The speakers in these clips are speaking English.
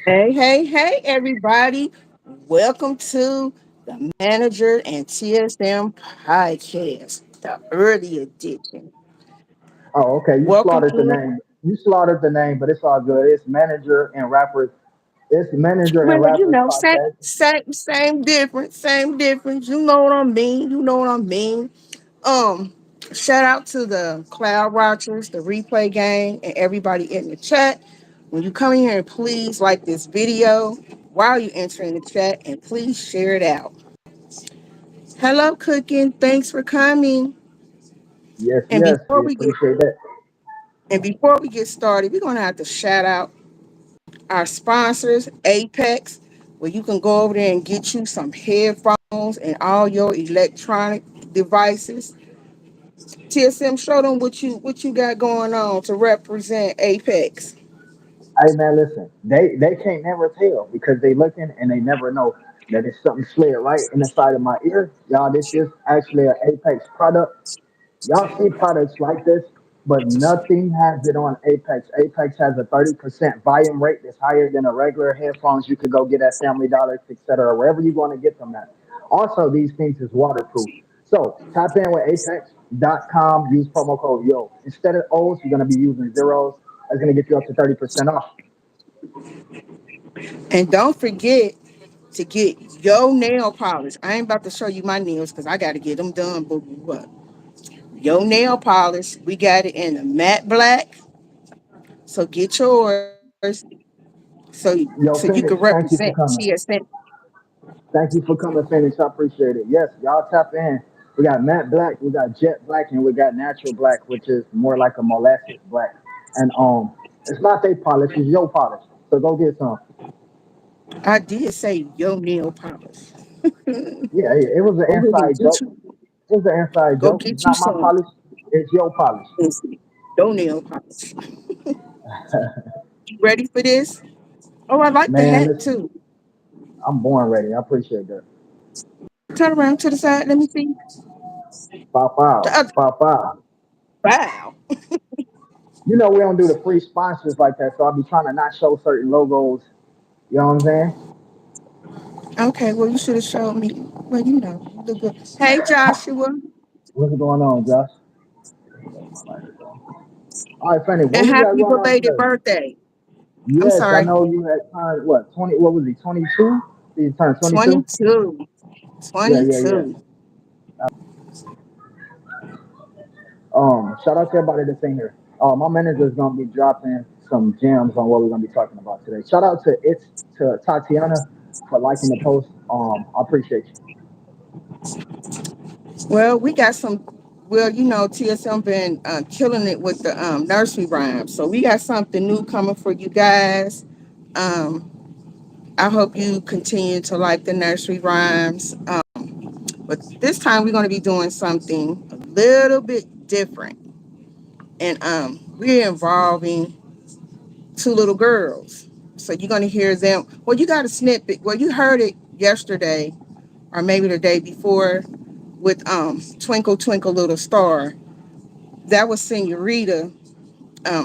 Hey, hey, hey, everybody. Welcome to the Manager and TSM podcast, the early edition. Oh, okay. You Welcome slaughtered the in. name. You slaughtered the name, but it's all good. It's manager and rappers. It's manager Well, and rappers same, podcast. same difference, same difference. You know what I mean. You know what I mean. Um, Shout out to the Cloud Watchers, the replay gang, and everybody in the chat. When you come in here, please like this video while you entering the chat, and please share it out. Hello, Cooking. Thanks for coming. Yes, And yes. before We we get appreciate that. and before we get started, we're gonna have to shout out our sponsors, Apex, where you can go over there and get you some headphones and all your electronic devices. TSM, show them what you got going on to represent Apex. Hey man, listen. They can't never tell because they looking and they never know that it's something slid right in the side of my ear. Y'all, this is actually an Apex product. Y'all see products like this, but nothing has it on Apex. Apex has a 30% volume rate that's higher than a regular headphones you could go get at Family Dollar, etc., wherever you want to get them at. Also, these things is waterproof. So tap in with apex.com, use promo code YO. Instead of O's, you're going to be using zeros. That's going to get you up to 30% off. And don't forget to get your nail polish. I ain't about to show you my nails because I got to get them done. But what? Your nail polish, we got it in a matte black. So get yours. So so you Yo, can Phoenix, represent thank you for coming. TSN. Thank you for coming, Phoenix. I appreciate it. Yes, y'all tap in. We got matte black, we got jet black, and we got natural black, which is more like a molasses black. And it's not they polish, it's your polish. So go get some. I did say your nail polish. Yeah, yeah, it was an Go ahead and inside joke. It was an inside go joke. It's get you not my some. polish, it's your polish. Your nail polish. You ready for this? Oh, I like the Man, hat listen, too. I'm born ready. I appreciate that. Turn around to the side. Let me see. Pop The out, other. pop out. Wow. You know we don't do the free sponsors like that, so I'll be trying to not show certain logos. You know what I'm saying? Okay. Well, you should have showed me. Well, you know, you look good. Hey, Joshua, What's going on, Josh? All right, Fanny, what and we got happy going on belated today? birthday. I'm Yes, I sorry. know you had turned what 20? What was he? 22? He turned 22. 22. Yeah, yeah, yeah. 22. Shout out to everybody that's in here. My manager is gonna be dropping some gems on what we're gonna be talking about today. Shout out to Tatiana for liking the post. I appreciate you. Well, we got some. Well, you know, TSM been killing it with the nursery rhymes. So we got something new coming for you guys. Um, I hope you continue to like the nursery rhymes. But this time we're going to be doing something a little bit different. And we're involving two little girls. So you're going to hear them. Well, you got a snippet. Well, you heard it yesterday or maybe the day before with Twinkle Twinkle Little Star. That was Senorita,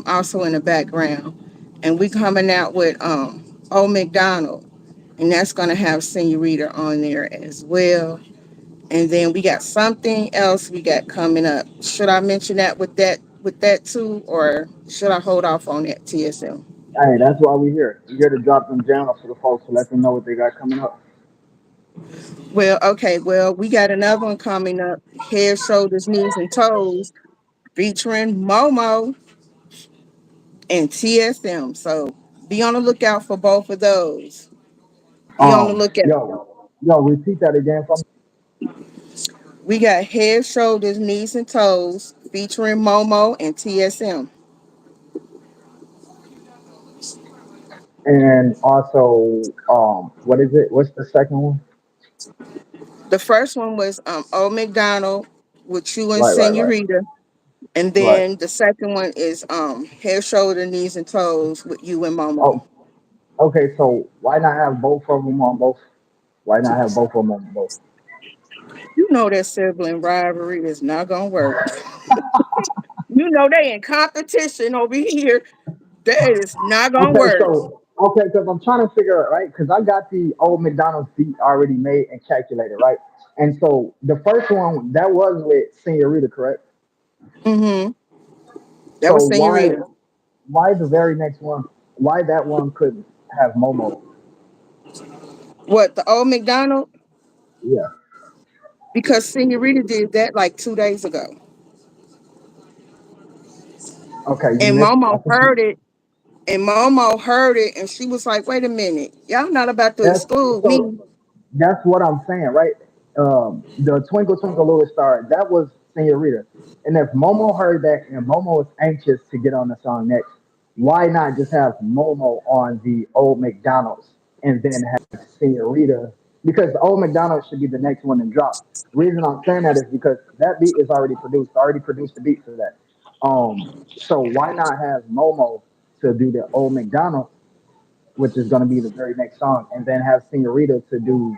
also in the background. And we coming out with Old McDonald. And that's going to have Senorita on there as well. And then we got something else we got coming up. Should I mention that with that too, or should I hold off on that TSM? Hey, that's why we're here. We're here to drop them gems for the folks to let them know what they got coming up. Well, okay, well, we got another one coming up, Head, Shoulders, Knees, and Toes, featuring Momo and TSM. So be on the lookout for both of those. Be on the lookout. Yo, repeat that again for me. We got Head, Shoulders, Knees, and Toes, featuring Momo and TSM. And also, what is it? What's the second one? The first one was Old McDonald with you and Right, right, right, Senorita. And right. then the second one is Head, Shoulder, Knees, and Toes with you and Momo. Oh, okay. So why not have both of them on both? Why not have both of them on both? You know that sibling rivalry is not gonna work. You know they in competition over here. That is not gonna Okay, work. so okay, because I'm trying to figure it right, because I got the old McDonald's beat already made and calculated, right? And so the first one that was with Senorita, correct? Mm-hmm. That So was Senorita. why the very next one? Why that one couldn't have Momo? What, the old McDonald? Yeah. Because Senorita did that like 2 days ago. Okay, you And missed. I Momo think heard it. And Momo heard it and she was like, wait a minute, y'all not about to that's exclude so. me. That's what I'm saying, right? The Twinkle Twinkle Little Star, that was Senorita. And if Momo heard that and Momo is anxious to get on the song next, why not just have Momo on the Old McDonald's and then have Senorita? Because the Old McDonald's should be the next one to drop. Reason I'm saying that is because that beat is already produced. I already produced the beat for that. So why not have Momo to do the Old McDonald's, which is going to be the very next song, and then have Senorita to do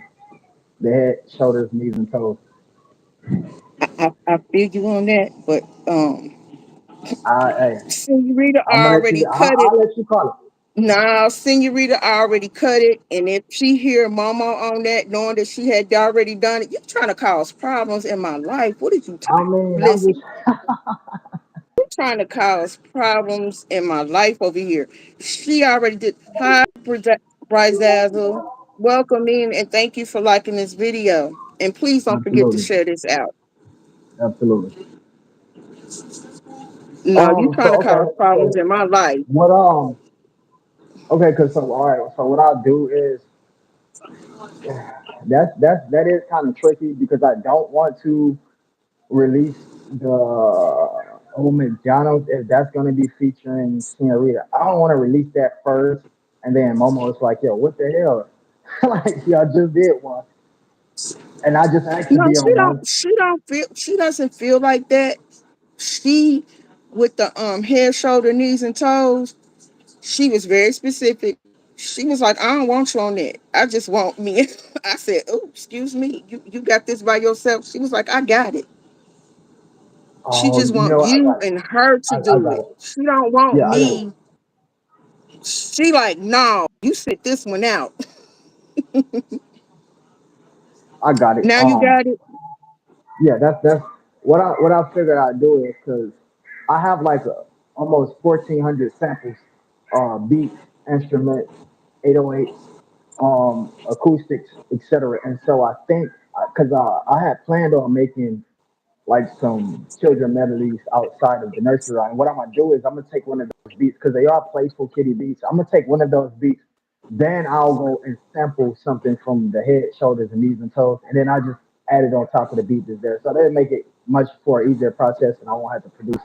the head, shoulders, knees, and toes. I feel you on that, but Hey, Senorita I'm gonna let you. already cut it. I'll let you call it. Nah, Senorita already cut it, and if she hear Momo on that, knowing that she had already done it, you trying to cause problems in my life. What did you I mean, I'm just. listen? You trying to cause problems in my life over here. She already did. Hi, Brizazzle. Welcome in, and thank you for liking this video. And please don't forget to Absolutely, share this out. absolutely. No, you So trying to cause okay, problems so in my life. what okay, cause so all right, so what I'll do is that is kind of tricky because I don't want to release the old McDonald's if that's gonna be featuring Senorita. I don't want to release that first, and then Momo is like, yo, what the hell? Like y'all just did one, and I just asked to No, be on one. She don't feel. She doesn't feel like that. She, with the head, shoulder, knees, and toes. She was very specific. She was like, I don't want you on that. I just want me. I said, oh, excuse me. You got this by yourself. She was like, I got it. She Oh, just you want know, I you got it. and her to I do got it. it. She don't want Yeah, I got it. me. She like, no, you sit this one out. I got it. Now you got it. Yeah, that's what I figured I'd do is because I have like almost 1,400 samples, beats, instruments, 808s, acoustics, etc. And so I think because I had planned on making like some children medleys outside of the nursery rhyme. What I'm gonna do is I'm gonna take one of those beats because they are playful kitty beats. I'm gonna take one of those beats, then I'll go and sample something from the head, shoulders, and knees and toes, and then I just add it on top of the beat that's there. So that'll make it much for easier process, and I won't have to produce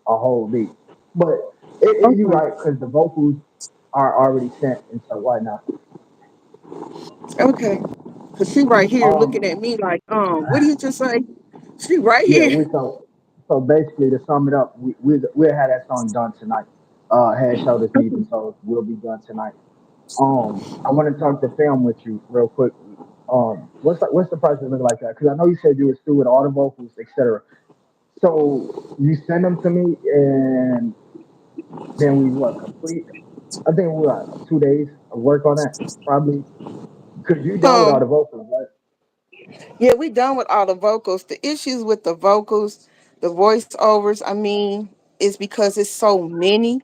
a whole beat. But you're Okay. right because the vocals are already sent, and so why not? Okay. Cause she right here looking Um, at me like, what do you just say? She right Yeah, here. we so basically to sum it up, we'll have that song done tonight. Head, shoulders, knees, and toes will be done tonight. I want to talk the film with you real quick. What's the process look like that? Because I know you said you was through with all the vocals, etc. So you send them to me, and then we what complete? I think we got 2 days of work on that probably. Because you done with all Um, the vocals, right? yeah, we done with all the vocals. The issues with the vocals, the voiceovers, I mean, is because it's so many.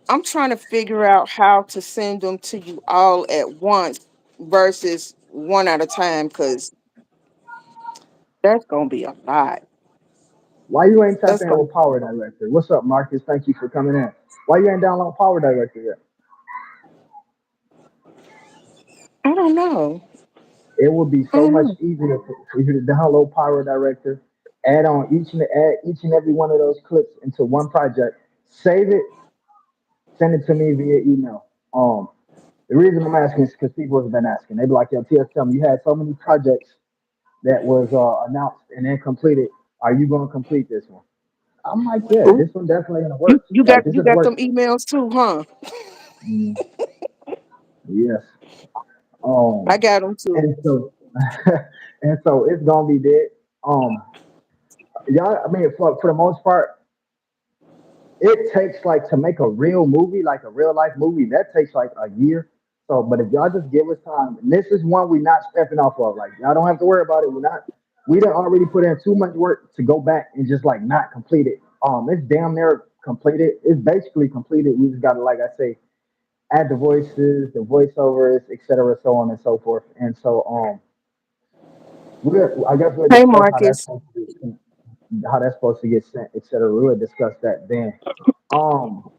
I'm trying to figure out how to send them to you all at once versus one at a time because that's gonna be a lot. Why you ain't That's tapping in gonna. with Power Director? What's up, Marcus? Thank you for coming in. Why you ain't download Power Director yet? I don't know. It would be I so don't much know. easier for you to download Power Director, add each and every one of those clips into one project, save it, send it to me via email. The reason I'm asking is because people have been asking. They be like, "Yo, TSM, you had so many projects that was announced and then completed. Are you going to complete this one?" I'm like, "Yeah, Ooh, this one definitely in the You works. you Like got this you in the got works." them emails too, huh? Mm, yes. I Um, got them too. and so and so it's gonna be dead. Um, y'all, I mean, for the most part, it takes like to make a real movie, like a real life movie, that takes like a year. So, but if y'all just give us time, and this is one we're not stepping off of. Like y'all don't have to worry about it. We done already put in too much work to go back and just like not complete it. It's damn near completed. It's basically completed. We just gotta, like I say, add the voices, the voiceovers, etc., so on and so forth. And so, I guess we'll Hey, discuss Marcus. how that's supposed to get sent, etc. We'll discuss that then. Um,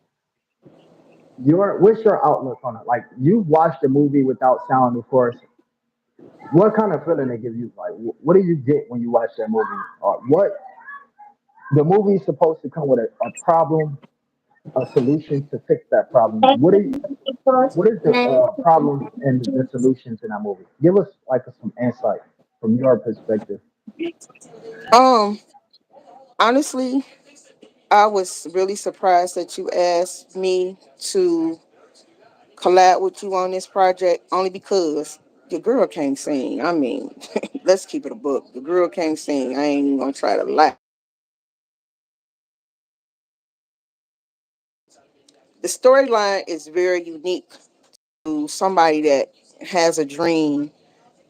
what's your outlook on it? Like you've watched a movie without sound, of course. What kind of feeling it gives you? Like, what do you get when you watch that movie? What the movie's supposed to come with a problem, a solution to fix that problem. What is the problems and the solutions in that movie? Give us like some insight from your perspective. Um, Honestly, I was really surprised that you asked me to collab with you on this project only because your girl can't sing. I mean, let's keep it a book. The girl can't sing. I ain't even gonna try to lie. The storyline is very unique to somebody that has a dream,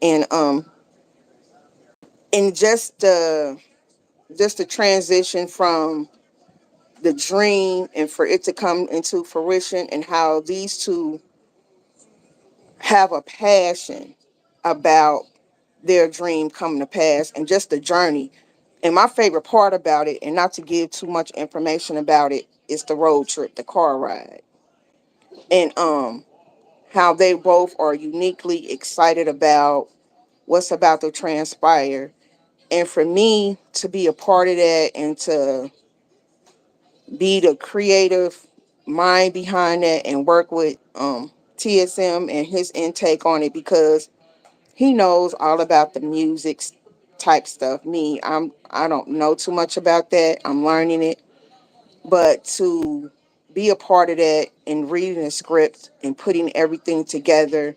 and and just the transition from the dream and for it to come into fruition, and how these two have a passion about their dream coming to pass, and just the journey. And my favorite part about it, and not to give too much information about it, is the road trip, the car ride. And how they both are uniquely excited about what's about to transpire. And for me to be a part of that and to be the creative mind behind that and work with TSM and his intake on it, because he knows all about the music type stuff. I don't know too much about that. I'm learning it. But to be a part of that and reading the script and putting everything together,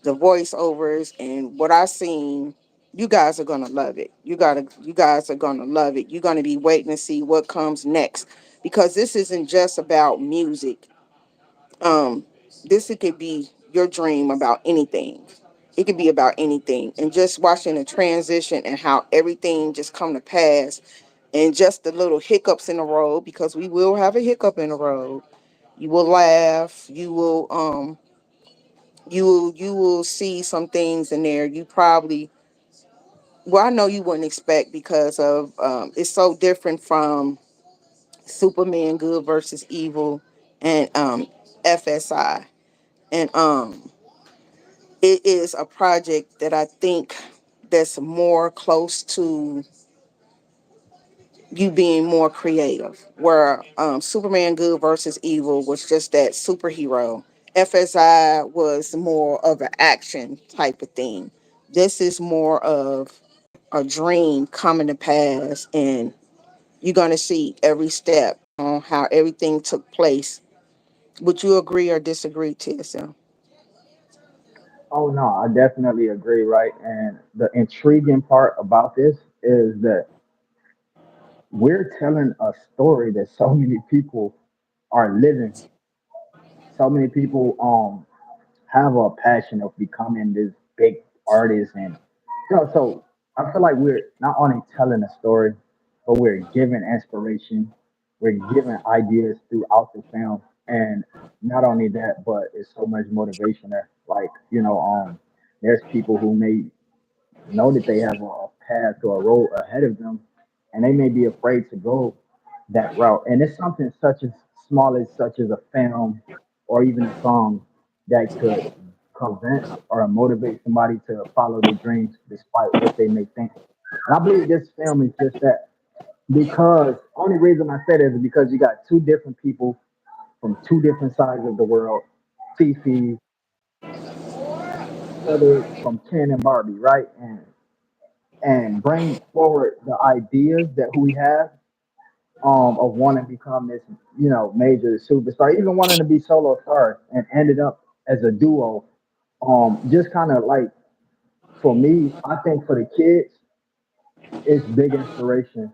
the voiceovers and what I seen, you guys are gonna love it. You guys are gonna love it. You're gonna be waiting to see what comes next, because this isn't just about music. Um, this it could be your dream about anything. It could be about anything, and just watching the transition and how everything just come to pass, and just the little hiccups in the road, because we will have a hiccup in the road. You will laugh. You will see some things in there you probably, well, I know you wouldn't expect, because of it's so different from Superman Good versus Evil and FSI. And it is a project that I think that's more close to you being more creative, where Superman Good versus Evil was just that superhero. FSI was more of an action type of thing. This is more of a dream coming to pass, and you're going to see every step on how everything took place. Would you agree or disagree, TSM? Oh no, I definitely agree, right? And the intriguing part about this is that we're telling a story that so many people are living. So many people have a passion of becoming this big artist, and so I feel like we're not only telling a story, but we're giving inspiration, we're giving ideas throughout the film. And not only that, but it's so much motivation there. Like, there's people who may know that they have a path or a road ahead of them, and they may be afraid to go that route. And it's something such as small as such as a film or even a song that could convince or motivate somebody to follow their dreams despite what they may think. And I believe this film is just that, because only reason I said it is because you got two different people from two different sides of the world, Fifi, other from Ken and Barbie, right? And bring forward the ideas that we have, of wanting to become this, major superstar, even wanting to be solo stars, and ended up as a duo. Just kind of like, for me, I think for the kids, it's big inspiration,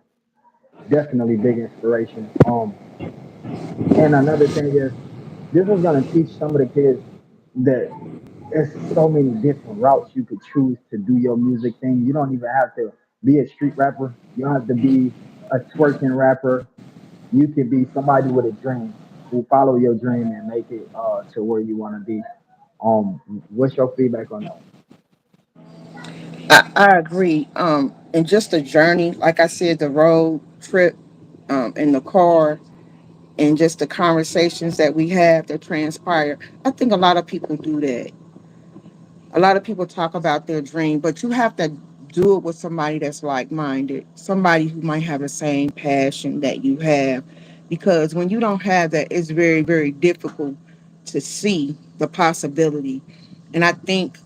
definitely big inspiration. And another thing is, this is gonna teach some of the kids that there's so many different routes you could choose to do your music thing. You don't even have to be a street rapper. You don't have to be a twerking rapper. You could be somebody with a dream who follow your dream and make it to where you want to be. What's your feedback on that? I agree. And just the journey, like I said, the road trip, in the car, and just the conversations that we have that transpire. I think a lot of people do that. A lot of people talk about their dream, but you have to do it with somebody that's like minded, somebody who might have the same passion that you have. Because when you don't have that, it's very, very difficult to see the possibility. And I think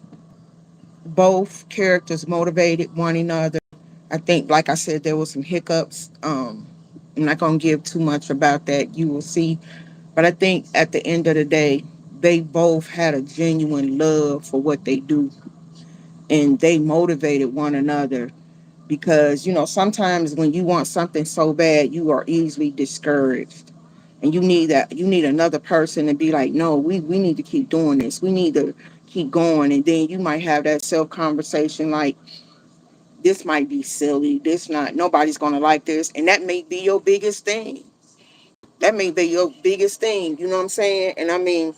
both characters motivated one another. I think, like I said, there was some hiccups. I'm not gonna give too much about that. You will see. But I think at the end of the day, they both had a genuine love for what they do, and they motivated one another. Because sometimes when you want something so bad, you are easily discouraged, and you need another person to be like, no, we need to keep doing this. We need to keep going. And then you might have that self conversation like, this might be silly. This not nobody's gonna like this, and that may be your biggest thing. That may be your biggest thing. You know what I'm saying? And I mean,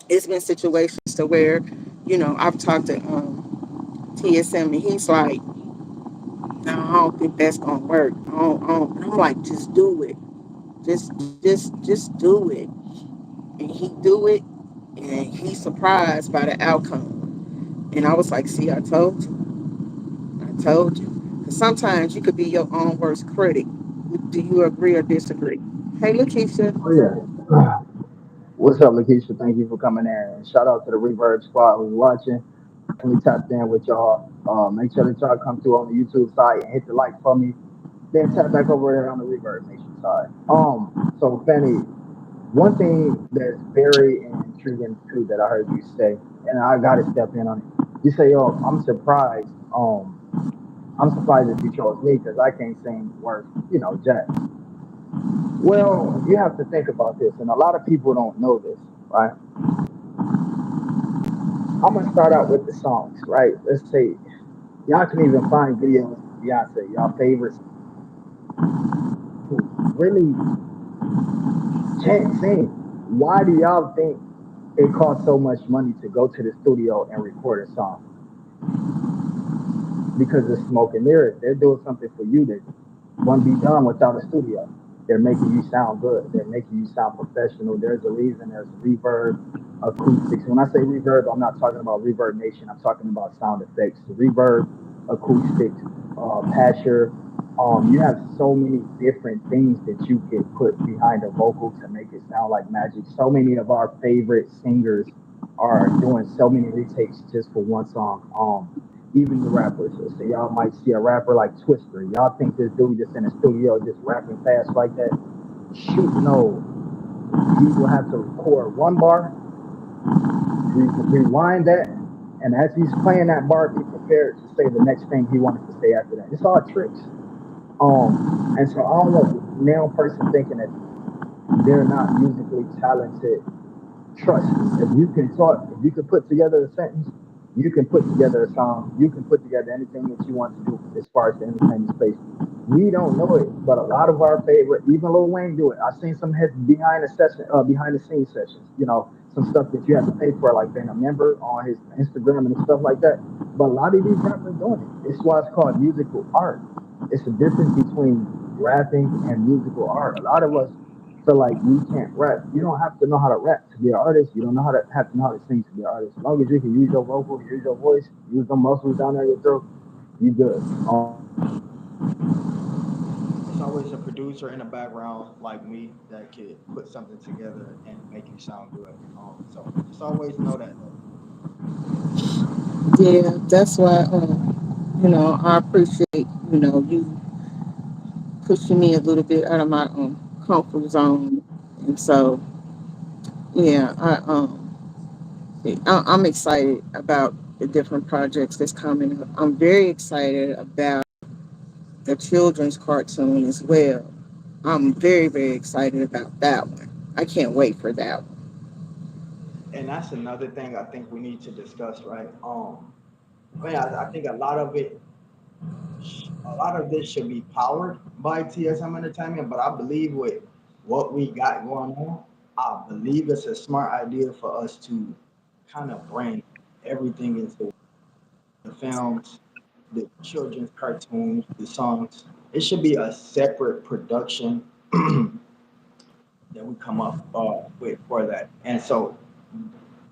it's been situations to where, I've talked to TSM, and he's like, no, I don't think that's gonna work. And I'm like, just do it. Just do it. And he do it, and he's surprised by the outcome. And I was like, see, I told you. I told you. Because sometimes you could be your own worst critic. Do you agree or disagree? Hey, Lakeisha. Oh yeah. What's up, Lakeisha? Thank you for coming in. And shout out to the Reverb squad who's watching. Definitely tapped in with y'all. Make sure that y'all come through on the YouTube side and hit the like for me. Then tap back over there on the Reverb Nation side. So Fanny, one thing that's very intriguing too that I heard you say, and I gotta step in on it. You say, "Yo, I'm surprised that you chose me because I can't sing worth, jack." Well, you have to think about this, and a lot of people don't know this, right? I'm gonna start out with the songs, right? Let's say y'all can even find videos of Beyonce, y'all favorite who really can't sing. Why do y'all think it costs so much money to go to the studio and record a song? Because it's smoke and mirrors. They're doing something for you that won't be done without a studio. They're making you sound good. They're making you sound professional. There's a reason there's reverb, acoustics. When I say reverb, I'm not talking about Reverb Nation. I'm talking about sound effects. Reverb, acoustics, Pasher. You have so many different things that you could put behind a vocal to make it sound like magic. So many of our favorite singers are doing so many retakes just for one song. Even the rappers. So y'all might see a rapper like Twister. Y'all think this dude just in the studio just rapping fast like that? Shoot, no. He will have to record one bar, rewind that, and as he's playing that bar, be prepared to say the next thing he wanted to say after that. It's all tricks. And so I don't want now person thinking that they're not musically talented. Trust me, if you can talk, if you can put together a sentence, you can put together a song, you can put together anything that you want to do as far as the entertainment space. We don't know it, but a lot of our favorite, even Lil Wayne do it. I've seen some hits behind the scenes sessions. Some stuff that you have to pay for, like being a member on his Instagram and stuff like that. But a lot of these rappers doing it. It's why it's called musical art. It's the difference between rapping and musical art. A lot of us feel like we can't rap. You don't have to know how to rap to be an artist. You don't have to know how to sing to be an artist. As long as you can use your vocal, use your voice, use the muscles down there your throat, you good. It's always a producer in the background like me that could put something together and make you sound good. So just always know that though. Yeah, that's why. I appreciate you pushing me a little bit out of my comfort zone, and so yeah, I'm excited about the different projects that's coming up. I'm very excited about the children's cartoon as well. I'm very, very excited about that one. I can't wait for that one. And that's another thing I think we need to discuss, right? Man, I think a lot of this should be powered by TSM Entertainment, but I believe with what we got going on, I believe it's a smart idea for us to kind of bring everything into the films, the children's cartoons, the songs. It should be a separate production that we come up with for that. And so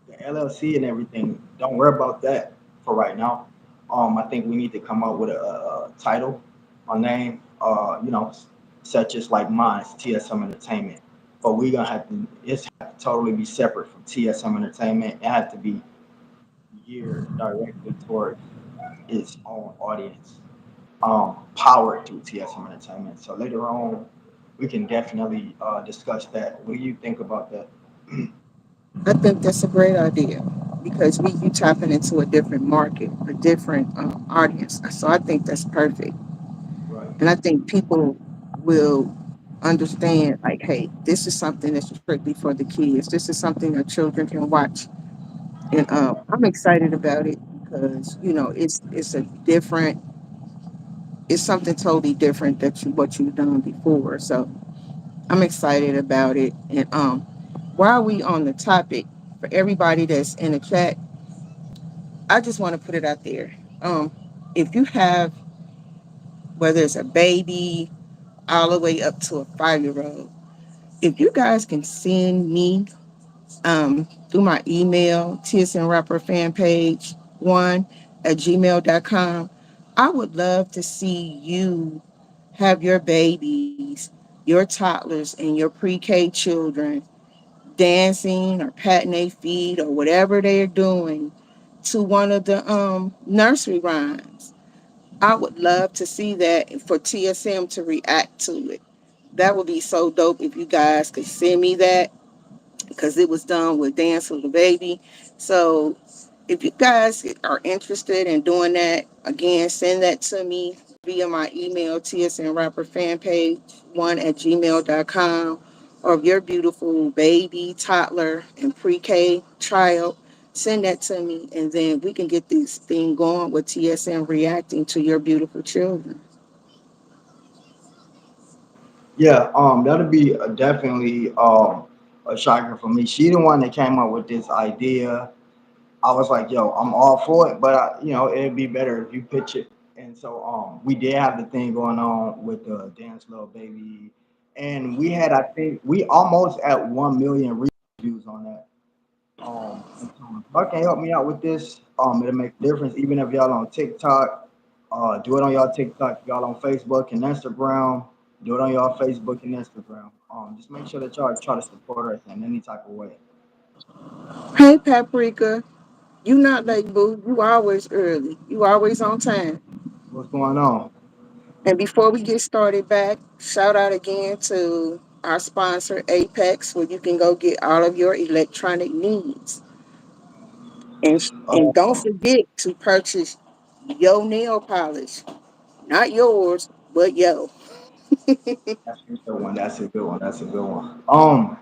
the LLC and everything, don't worry about that for right now. I think we need to come up with a title, a name, such as like mine's TSM Entertainment. But we gonna have to, it's have to totally be separate from TSM Entertainment. It has to be geared directly towards its own audience, powered through TSM Entertainment. So later on, we can definitely discuss that. What do you think about that? I think that's a great idea because we you tapping into a different market, a different audience. So I think that's perfect, Right. and I think people will understand like, hey, this is something that's strictly for the kids. This is something that children can watch, and I'm excited about it because it's a different, it's something totally different that you what you've done before. So I'm excited about it, and while we on the topic, for everybody that's in the chat, I just want to put it out there. If you have, whether it's a baby all the way up to a 5 year old, if you guys can send me through my email, TSN Rapper fan page one at gmail.com, I would love to see you have your babies, your toddlers, and your pre K children dancing or patting their feet or whatever they're doing to one of the nursery rhymes. I would love to see that for TSM to react to it. That would be so dope if you guys could send me that because it was done with Dance with the Baby. So if you guys are interested in doing that, again, send that to me via my email, TSN Rapper Fan Page 1 at gmail.com, or if your beautiful baby, toddler, and pre K child, send that to me, and then we can get this thing going with TSN reacting to your beautiful children. Yeah, that'll be definitely a shocker for me. She the one that came up with this idea. I was like, yo, I'm all for it, but it'd be better if you pitch it. And so we did have the thing going on with the Dance Little Baby, and we had, I think, we almost at 1 million reviews on that. And so if y'all can help me out with this, it'll make a difference. Even if y'all on TikTok, do it on y'all TikTok. If y'all on Facebook and Instagram, do it on y'all Facebook and Instagram. Just make sure that y'all try to support us in any type of way. Hey, Paprika, you not late, boo. You always early. You always on time. What's going on? And before we get started back, shout out again to our sponsor, Apex, where you can go get all of your electronic needs. And don't Uh, forget to purchase your nail polish. Not yours, but yo. that's a good one. That's a good one. That's a good one.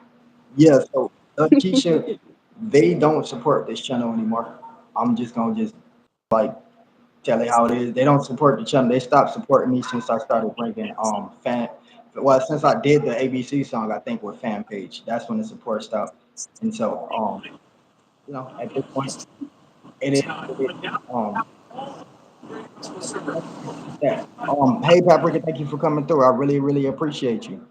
Yeah. So Keisha, they don't support this channel anymore. I'm just gonna just like tell you how it is. They don't support the channel. They stopped supporting me since I started bringing fan. Well, since I did the ABC song, I think with fan page, that's when the support stopped. And so, at this point, it is. It is. Um, yeah. Hey, Paprika, thank you for coming through. I really, really appreciate you.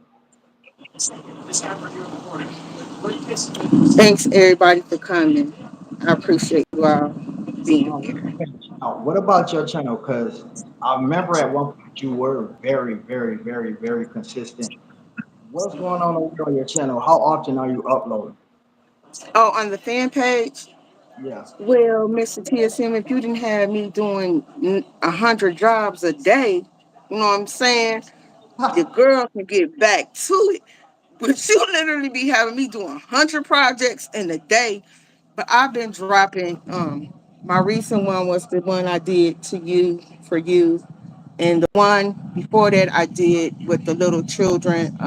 Thanks everybody for coming. I appreciate you all being here. Okay. Now, what about your channel? Because I remember at one point you were very, very, very, very consistent. What's going on over on your channel? How often are you uploading? Oh, on the fan page, Yeah. well, Mr. TSM, if you didn't have me doing 100 jobs a day, you know what I'm saying? The girl can get back to it. But you literally be having me doing 100 projects in a day. But I've been dropping. My recent one was the one I did to you for you. And the one before that I did with the little children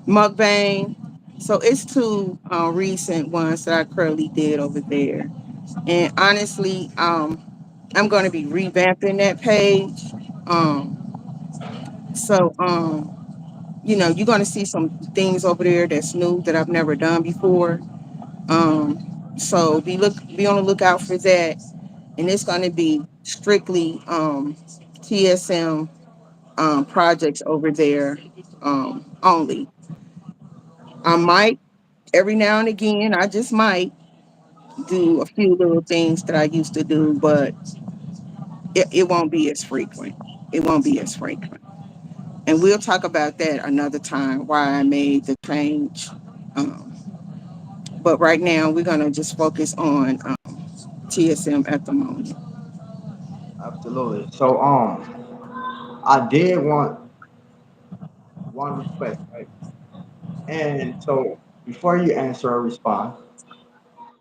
mukbang. So it's two recent ones that I currently did over there. And honestly, I'm going to be revamping that page. Um, so you're going to see some things over there that's new that I've never done before. So be on the lookout for that, and it's going to be strictly TSM projects over there only. I might every now and again, I just might do a few little things that I used to do, but it won't be as frequent. It won't be as frequent. And we'll talk about that another time why I made the change. Um, but right now, we're going to just focus on TSM at the moment. Absolutely. So I did want one request, right? And so before you answer or respond,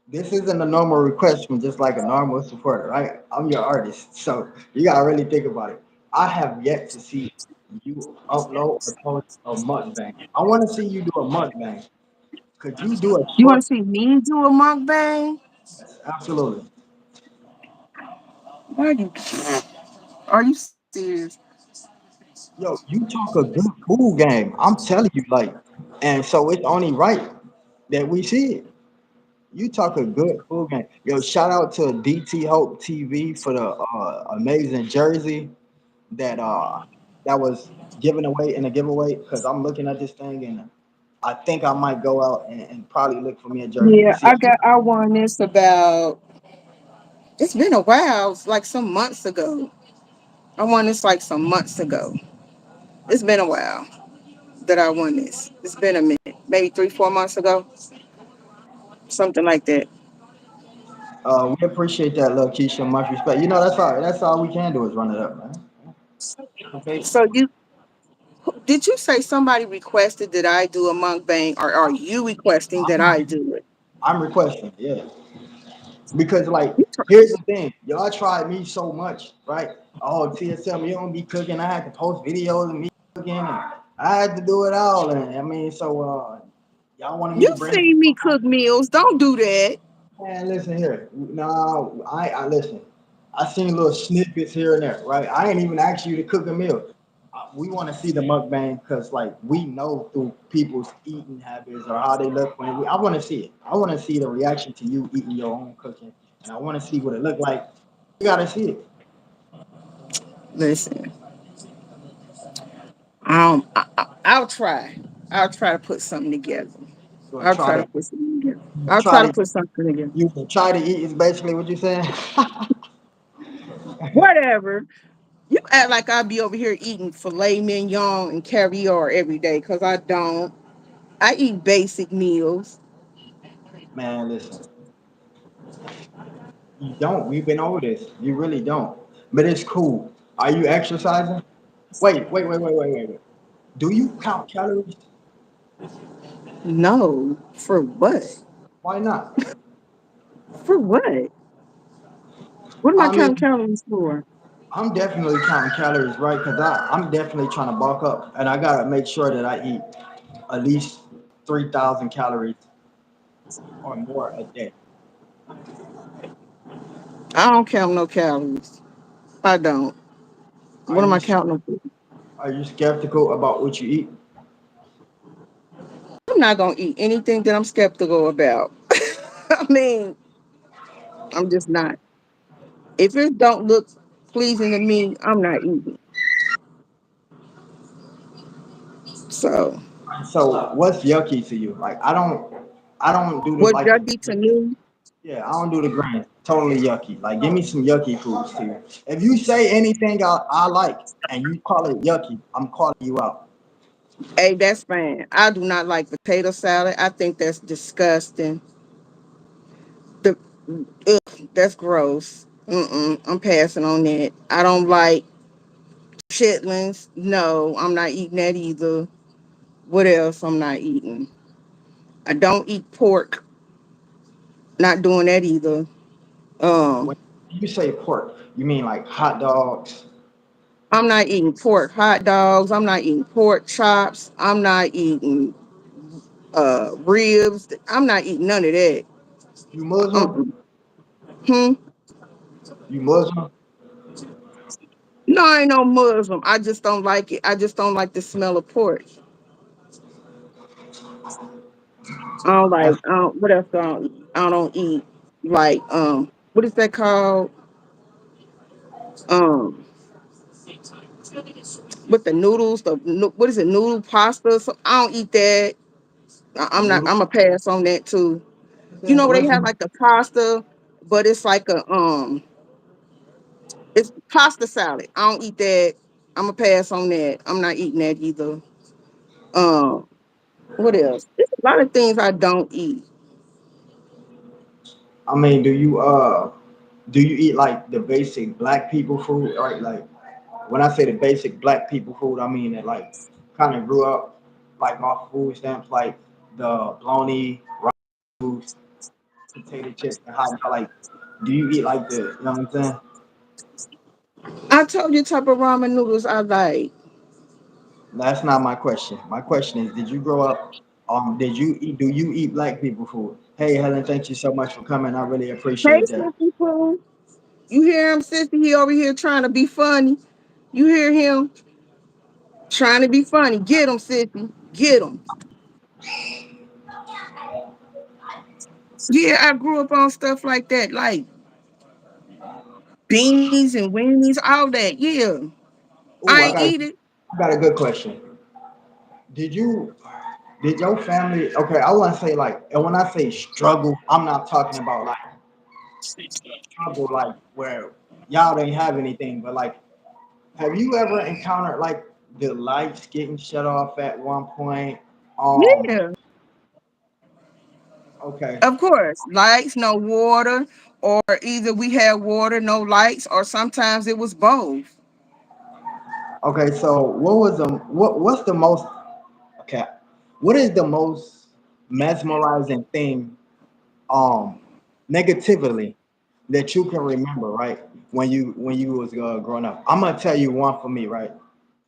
this isn't a normal request from just like a normal supporter, right? I'm your artist, so you gotta really think about it. I have yet to see you upload or post a mukbang. I want to see you do a mukbang. Could you do a You want short? to see me do a mukbang? Yes, absolutely. Why are you serious? Yo, you talk a good food game. I'm telling you, like, and so it's only right that we see it. You talk a good food game. Yo, shout out to DT Hope TV for the amazing jersey that that was given away in a giveaway. Because I'm looking at this thing and I think I might go out and probably look for me a jersey to Yeah, see. I won this about. It's been a while. It's like some months ago. I won this like some months ago. It's been a while that I won this. It's been a minute, maybe 3, 4 months ago, something like that. We appreciate that, little Keisha. Much respect. You know, that's all we can do is run it up, man. Okay. So did you say somebody requested that I do a mukbang, or are you requesting that I do it? I'm requesting, yeah. Because like, You here's the thing, y'all tried me so much, right? Oh, TSM, you don't be cooking. I had to post videos of me cooking, and I had to do it all. And I mean, so y'all wanted me you to bring. see me cook meals? Don't do that. Man, listen here. No, I listen. I seen little snippets here and there, right? I ain't even asked you to cook a meal. We want to see the mukbang because, like, we know through people's eating habits or how they look when I want to see it. I want to see the reaction to you eating your own cooking, and I want to see what it looked like. You gotta see it. Listen, I'll try. I'll try to put something together. You're gonna I'll try try to to, put something together. you gonna I'll try try to to, put something together. you gonna try to eat is basically what you're saying. Whatever. You act like I'll be over here eating filet mignon and caviar every day, because I don't. I eat basic meals. Man, listen, you don't. We've been over this. You really don't. But it's cool. Are you exercising? Wait. Do you count calories? No. For what? Why not? For what? What am I I mean, counting calories for? I'm definitely counting calories, right? Because I'm definitely trying to bulk up, and I gotta make sure that I eat at least 3,000 calories or more a day. I don't count no calories. I don't. Are What am you I counting them for? are you skeptical about what you eat? I'm not gonna eat anything that I'm skeptical about. I mean, I'm just not. If it don't look pleasing to me, I'm not eating. So, So what's yucky to you? Like I don't do the what like y'all eat to me? yeah, I don't do the grains. Totally yucky. Like give me some yucky foods to you. If you say anything I like and you call it yucky, I'm calling you out. Hey, that's fine. I do not like potato salad. I think that's disgusting. The that's gross. I'm passing on that. I don't like chitlins. No, I'm not eating that either. What else I'm not eating? I don't eat pork. Not doing that either. When Um, you say pork, you mean like hot dogs, I'm not eating pork hot dogs. I'm not eating pork chops. I'm not eating ribs. I'm not eating none of that. You Muslim? Uh-uh. Hmm. You Muslim? No, I ain't no Muslim. I just don't like it. I just don't like the smell of pork. I don't like. That's I don't, what else do I don't eat? I don't eat like what is that called? Um, with the noodles, what is it? Noodle pasta. So I don't eat that. I'm not. noodle. I'm a pass on that too. What's You that? know where they What's have like the pasta, but it's like a it's pasta salad. I don't eat that. I'm a pass on that. I'm not eating that either. Um, what else? There's a lot of things I don't eat. I mean, do you eat like the basic black people food, right? Like when I say the basic black people food, I mean that like kind of grew up like off food stamps, like the bologna, rice, potato chips, and hot dog. Like, do you eat like the, you know what I'm saying? I told you type of ramen noodles I like. That's not my question. My question is, did you grow up? Did you eat? Do you eat black people food? Hey, Helen, thank you so much for coming. I really Hey, appreciate that. sissy poo. You hear him, sissy? He over here trying to be funny. You hear him trying to be funny? Get him, sissy. Get him. Yeah, I grew up on stuff like that, like beanies and weenies, all that. Yeah, I Oh, ain't eat it. I got a good question. Did you did your family? Okay, I want to say like, and when I say struggle, I'm not talking about like struggle like where y'all didn't have anything, but like, have you ever encountered like the lights getting shut off at one point? Um, Yeah, okay, of course. Lights, no water, or either we had water, no lights, or sometimes it was both. okay. So what's the most okay? What is the most mesmerizing thing um negatively that you can remember, right? When you was growing up. I'm gonna tell you one for me, right?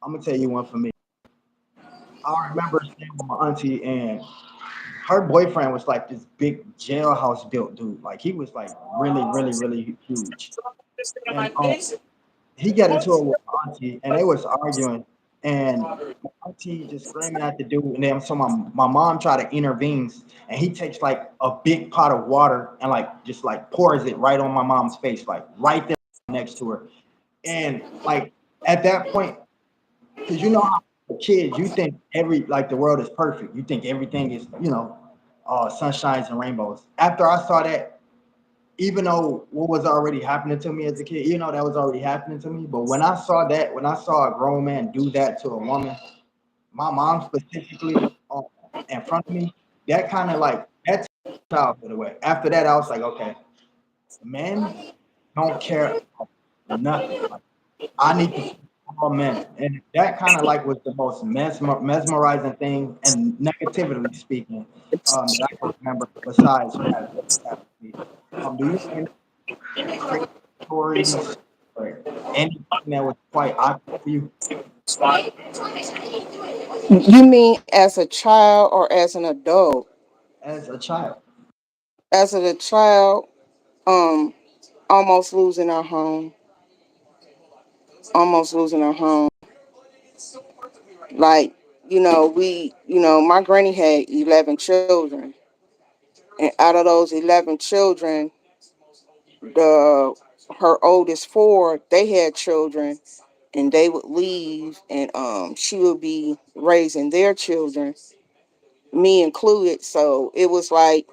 I'm gonna tell you one for me. I remember staying with my auntie, and her boyfriend was like this big jailhouse built dude. Like he was like really, really, really huge. And he got into it with my auntie, and they was arguing, and my auntie just screaming at the dude, and then so my mom tried to intervene, and he takes like a big pot of water and like just like pours it right on my mom's face, like right there next to her. And like at that point, because you know how kids, you think every like the world is perfect. You think everything is, sunshines and rainbows. After I saw that, even though what was already happening to me as a kid, that was already happening to me. But when I saw that, when I saw a grown man do that to a woman, my mom specifically, in front of me, that kind of like that took my childhood away. After that, I was like, okay, men don't care about nothing. Like, I need to feel all men, and that kind of like was the most mesmerizing thing, and negatively speaking, that I can remember. Besides tragedy. Do you have any crazy stories or anything that was quite awkward for you You mean as a child or as an adult? as a child? As a child, um, almost losing our home, almost losing our home. Like, my granny had 11 children, and out of those 11 children, the her oldest four, they had children, and they would leave, and she would be raising their children, me included. So it was like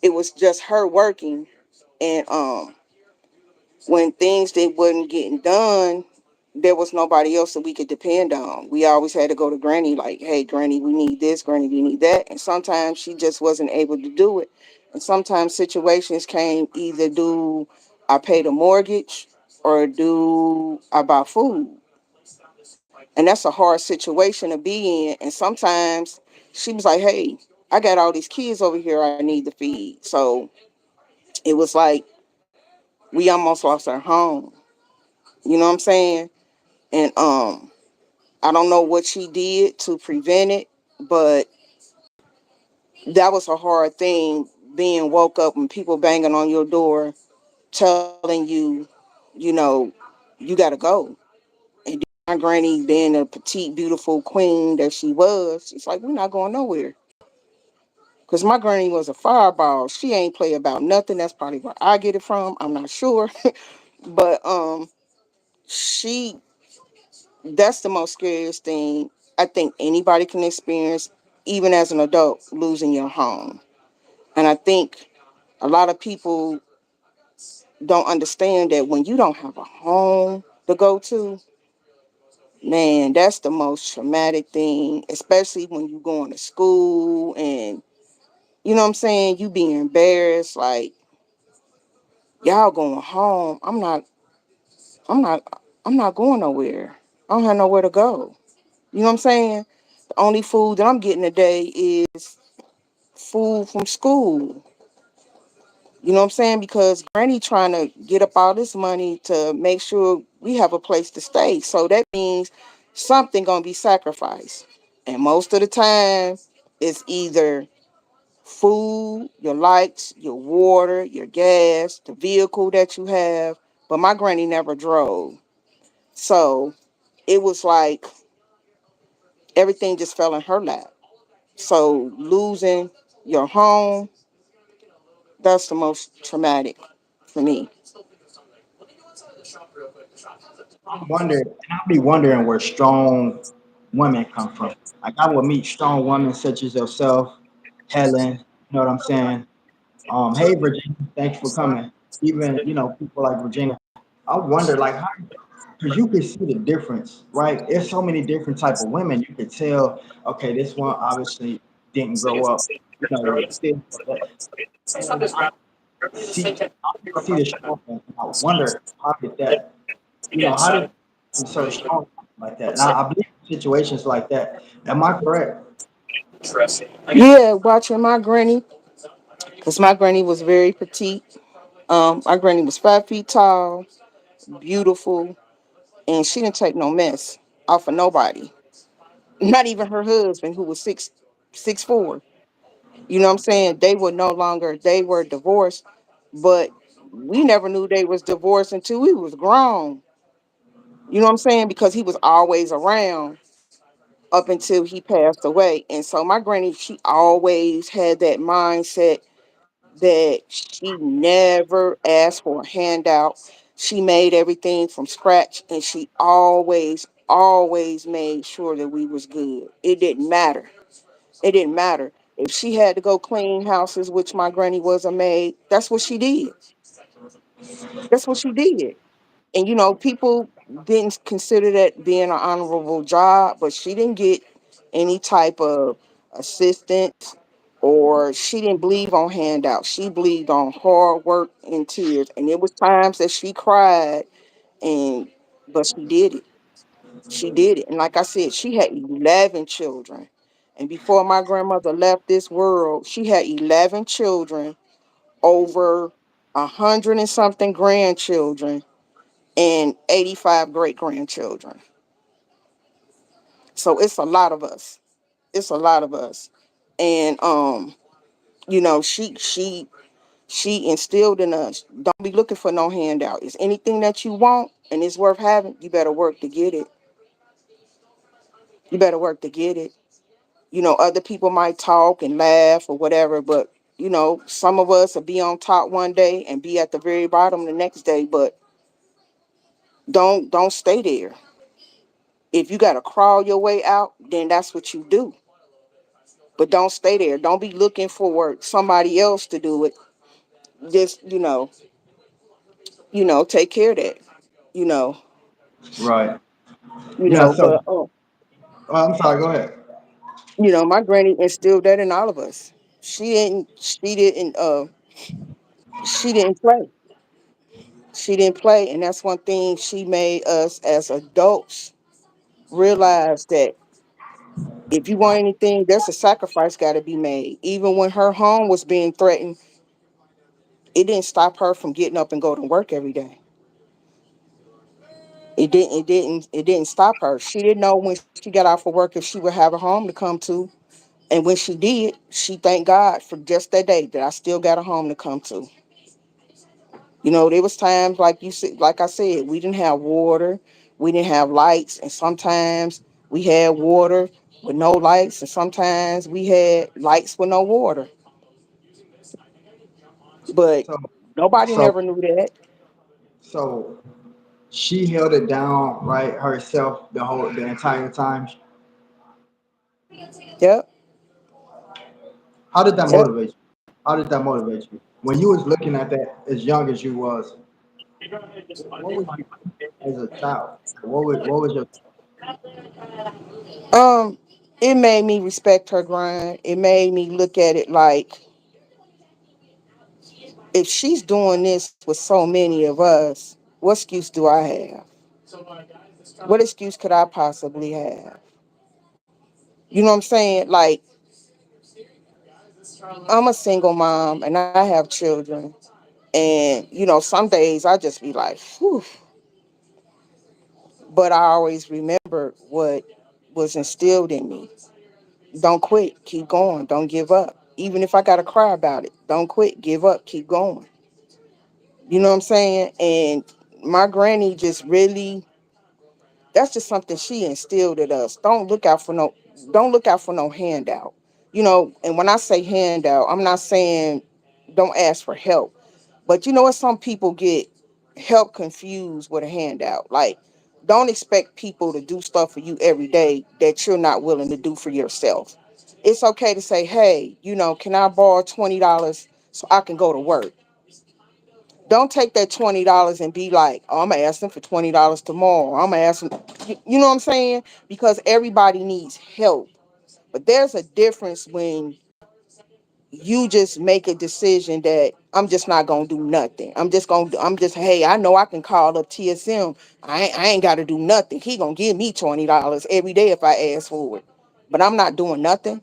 it was just her working, and when things that wasn't getting done, there was nobody else that we could depend on. We always had to go to Granny, like, hey, Granny, we need this, Granny, we need that. And sometimes she just wasn't able to do it. And sometimes situations came either do I pay the mortgage or do I buy food? And that's a hard situation to be in. And sometimes she was like, hey, I got all these kids over here I need to feed. So it was like we almost lost our home. You know what I'm saying? And I don't know what she did to prevent it, but that was a hard thing, being woke up and people banging on your door telling you, you know, you gotta go. And then my granny, being a petite, beautiful queen that she was, she's like, we're not going nowhere. Because my granny was a fireball. She ain't play about nothing. That's probably where I get it from. I'm not sure. But she that's the most scariest thing I think anybody can experience, even as an adult, losing your home. And I think a lot of people don't understand that when you don't have a home to go to, man, that's the most traumatic thing, especially when you going to school and you know what I'm saying, you be embarrassed, like, y'all going home. I'm not I'm not going nowhere. I don't have nowhere to go. You know what I'm saying? The only food that I'm getting today is food from school. You know what I'm saying? Because Granny trying to get up all this money to make sure we have a place to stay. So that means something gonna be sacrificed. And most of the time it's either food, your lights, your water, your gas, the vehicle that you have. But my granny never drove. So it was like everything just fell in her lap. So losing your home, that's the most traumatic for me. I wonder, and I'll be wondering where strong women come from. Like I would meet strong women such as yourself, Helen. You know what I'm saying? Hey Virginia, thanks for coming. Even people like Virginia. I wonder like how, because you can see the difference, right? There's so many different type of women. You could tell, okay, this one obviously didn't grow up, with this. And I see the strong one. And I wonder how did that, how did I'm so strong like that? Now I believe in situations like that. Am I correct? Yeah, watching my granny, because my granny was very petite. My granny was 5 feet tall, beautiful, and she didn't take no mess off of nobody. Not even her husband, who was 6'4". You know what I'm saying? They were no longer, they were divorced, but we never knew they was divorced until we was grown. You know what I'm saying? Because he was always around up until he passed away. And so my granny, she always had that mindset that she never asked for a handout. She made everything from scratch, and she always made sure that we was good. It didn't matter. It didn't matter. If she had to go clean houses, which my granny was a maid, that's what she did. That's what she did. And people didn't consider that being an honorable job, but she didn't get any type of assistance, or she didn't believe on handouts. She believed on hard work and tears. And it was times that she cried, and but she did it. She did it. And like I said, she had 11 children. And before my grandmother left this world, she had 11 children, over 100 and something grandchildren, and 85 great grandchildren. So it's a lot of us. It's a lot of us. And she instilled in us, don't be looking for no handout. Is anything that you want and it's worth having, you better work to get it. You better work to get it. Other people might talk and laugh or whatever, but some of us will be on top one day and be at the very bottom the next day. But don't stay there. If you gotta crawl your way out, then that's what you do. But don't stay there. Don't be looking for somebody else to do it. Just take care of that. You know, Right. Yeah. So, but I'm sorry. Go ahead. my granny instilled that in all of us. She didn't play. She didn't play, and that's one thing she made us as adults realize, that if you want anything, there's a sacrifice got to be made. Even when her home was being threatened, it didn't stop her from getting up and go to work every day. It didn't stop her. She didn't know when she got off of work if she would have a home to come to. And when she did, she thanked God for just that day that I still got a home to come to. There was times like you said, like I said, we didn't have water, we didn't have lights, and sometimes we had water with no lights, and sometimes we had lights with no water. But So nobody so never knew that. so she held it down right herself the entire time. Yep, How did that yep. motivate you? How did that motivate you? When you was looking at that as young as you was, what was you as a child? What was your Um, it made me respect her grind. It made me look at it like if she's doing this with so many of us, what excuse do I have? What excuse could I possibly have? You know what I'm saying? Like, I'm a single mom and I have children. And, some days I just be like, whew. But I always remember what was instilled in me. Don't quit, keep going, don't give up. Even if I got to cry about it, don't quit, give up, keep going. You know what I'm saying? And my granny just really, that's just something she instilled in us. Don't look out for no handout. And when I say handout, I'm not saying don't ask for help. But you know what? Some people get help confused with a handout. Like, don't expect people to do stuff for you every day that you're not willing to do for yourself. It's okay to say, hey, can I borrow $20 so I can go to work? Don't take that $20 and be like, oh, I'm gonna ask them for $20 tomorrow. I'm gonna ask them, you know what I'm saying? Because everybody needs help. But there's a difference when you just make a decision that I'm just not gonna do nothing. Hey, I know I can call up TSM. I ain't gotta do nothing. He gonna give me $20 every day if I ask for it. But I'm not doing nothing.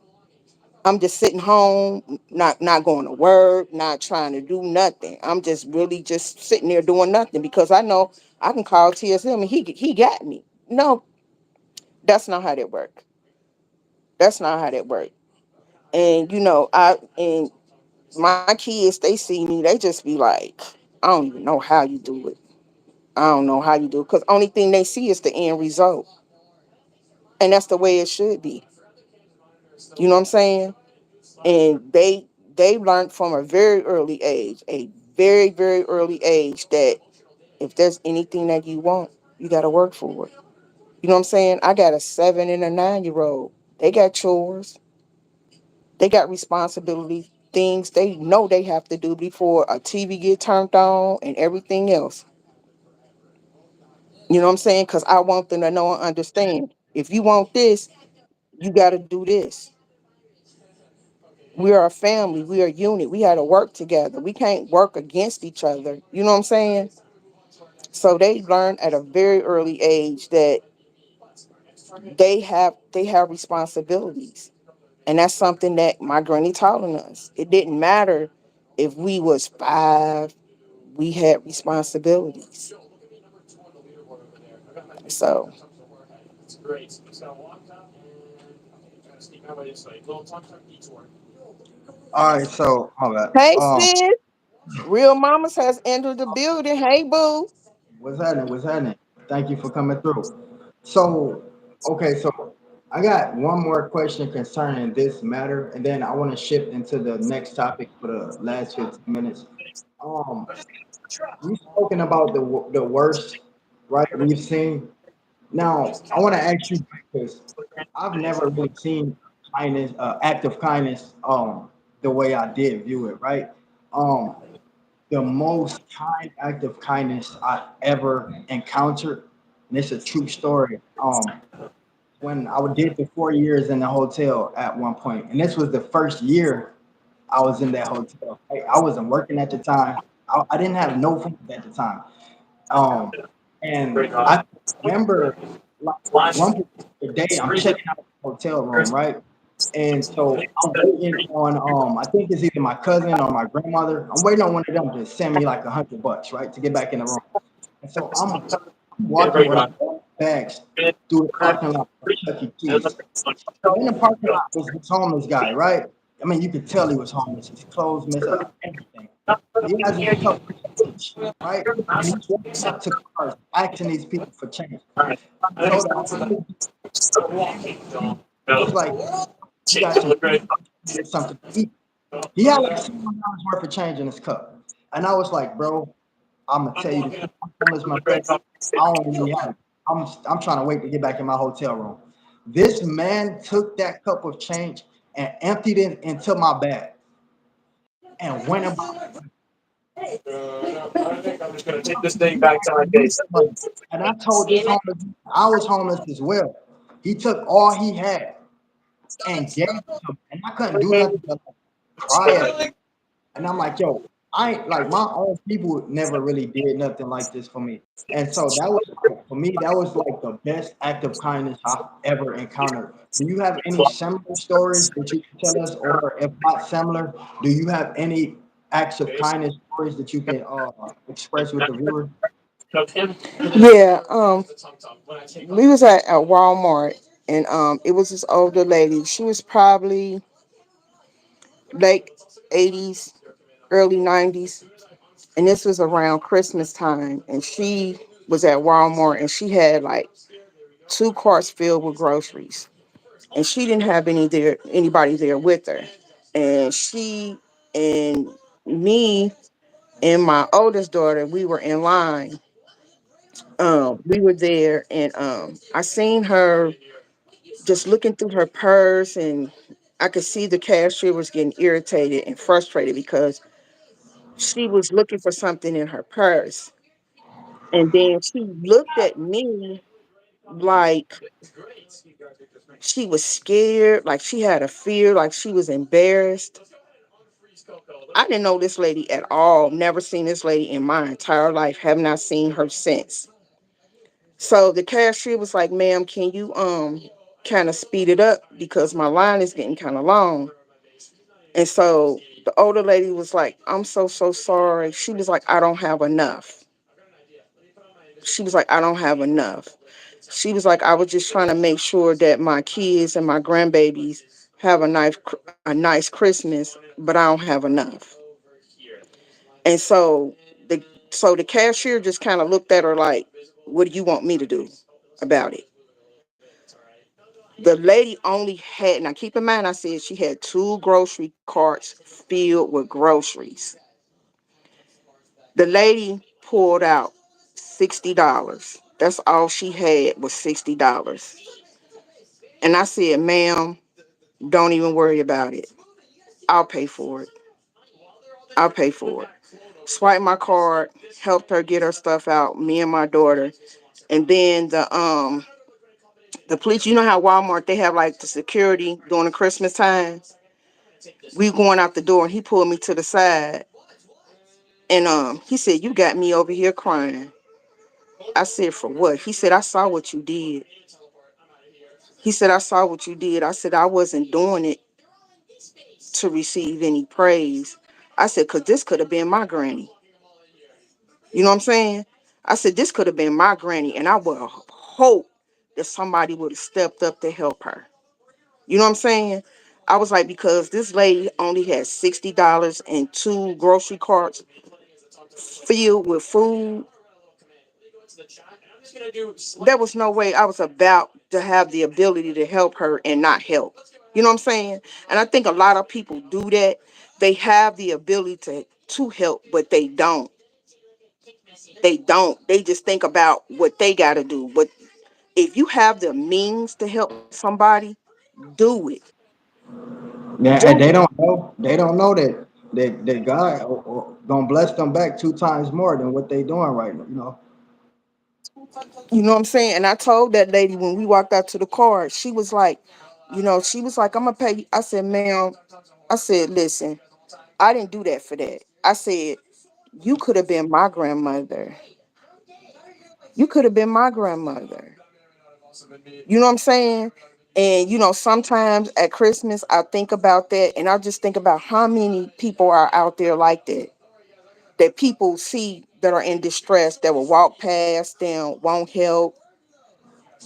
I'm just sitting home, not going to work, not trying to do nothing. I'm just really just sitting there doing nothing because I know I can call TSM and he got me. No, that's not how that work. That's not how that work. And my kids, they see me, they just be like, I don't even know how you do it. I don't know how you do it. Because only thing they see is the end result. And that's the way it should be. You know what I'm saying? And they learned from a very early age, a very, very early age, that if there's anything that you want, you gotta work for it. You know what I'm saying? I got a 7 and a 9-year-old. They got chores, they got responsibility, things they know they have to do before a TV get turned on and everything else. You know what I'm saying? Because I want them to know and understand. If you want this, you got to do this. We are a family. We are a unit. We had to work together. We can't work against each other. You know what I'm saying? So they learn at a very early age that they have responsibilities, and that's something that my granny taught on us. It didn't matter if we was 5. We had responsibilities. So, all right? So my bad. hey sis, real mamas has entered the building. Hey boo. What's happening? What's happening? Thank you for coming through. So, okay, so I got one more question concerning this matter, and then I want to shift into the next topic for the last 15 minutes. Um, we've spoken about the worst, right? We've seen. Now, I want to ask you because I've never really seen kindness, act of kindness, the way I did view it, right? Um, the most kind act of kindness I've ever encountered, and it's a true story. When I did the 4 years in the hotel at one point, and this was the first year I was in that hotel. I wasn't working at the time. I didn't have no friends at the time. Um, and I remember like one particular day I'm checking out the hotel room, right? And so I'm waiting on I think it's either my cousin or my grandmother. I'm waiting on one of them to send me like $100, right, to get back in the room. And so I'm walking with all bags through the parking lot of Chuck E. Cheese. So in the parking lot was this homeless guy, right? I mean, you could tell he was homeless. His clothes messed up, everything. He has his cup of change, right? And he's walking up to cars, asking these people for change. So the homeless was like, "You got some change, get something to eat." He had like $7 worth of change in his cup, and I was like, "Bro, I'm gonna tell you the truth. I'm homeless myself. I don't really have it. I'm trying to wait to get back in my hotel room." This man took that cup of change and emptied it into my bag and went about money. And I told this homeless, I was homeless as well. He took all he had and gave it to me, and I couldn't do nothing but like, cry at it. And I'm like, yo, I ain't like my own people never really did nothing like this for me. And so that was like, for me, that was like the best act of kindness I've ever encountered. Do you have any similar stories that you can tell us, or if not similar, do you have any acts of kindness stories that you can express with the viewer? Yeah, we was at Walmart, and it was this older lady. She was probably late 80s, early 90s, and this was around Christmas time. And she was at Walmart, and she had like two carts filled with groceries, and she didn't have anybody there with her. And she and me and my oldest daughter, we were in line. We were there, and I seen her just looking through her purse, and I could see the cashier was getting irritated and frustrated because she was looking for something in her purse. And then she looked at me like she was scared, like she had a fear, like she was embarrassed. I didn't know this lady at all, never seen this lady in my entire life, have not seen her since. So the cashier was like, "Ma'am, can you kind of speed it up because my line is getting kind of long?" And so the older lady was like, "I'm so sorry." She was like, "I don't have enough." She was like, "I don't have enough." She was like, "I was just trying to make sure that my kids and my grandbabies have a nice Christmas, but I don't have enough." And the the cashier just kind of looked at her like, "What do you want me to do about it?" The lady only had, now keep in mind, I said she had two grocery carts filled with groceries. The lady pulled out $60. That's all she had was $60. And I said, "Ma'am, don't even worry about it. I'll pay for it. I'll pay for it." Swiped my card, helped her get her stuff out, me and my daughter. And then the police, you know how Walmart they have like the security during the Christmas time? We going out the door, and he pulled me to the side, and he said, "You got me over here crying." I said, "For what?" He said, "I saw what you did." He said, "I saw what you did." I said, "I wasn't doing it to receive any praise." I said, "Cause this could have been my granny." You know what I'm saying? I said, "This could have been my granny, and I would hope that somebody would have stepped up to help her." You know what I'm saying? I was like, because this lady only had $60 and two grocery carts filled with food. There was no way I was about to have the ability to help her and not help. You know what I'm saying? And I think a lot of people do that. They have the ability to help, but they don't. They don't. They just think about what they got to do. But if you have the means to help somebody, do it. Yeah, and Do it. they don't know that God gonna bless them back two times more than what they doing right now. You know, You know what I'm saying? And I told that lady when we walked out to the car, she was like, she was like, "I'm gonna pay you." I said, "Ma'am," I said, "Listen, I didn't do that for that." I said, "You could have been my grandmother. You could have been my grandmother." You know what I'm saying? And sometimes at Christmas I think about that, and I just think about how many people are out there like that that people see that are in distress that will walk past them, won't help,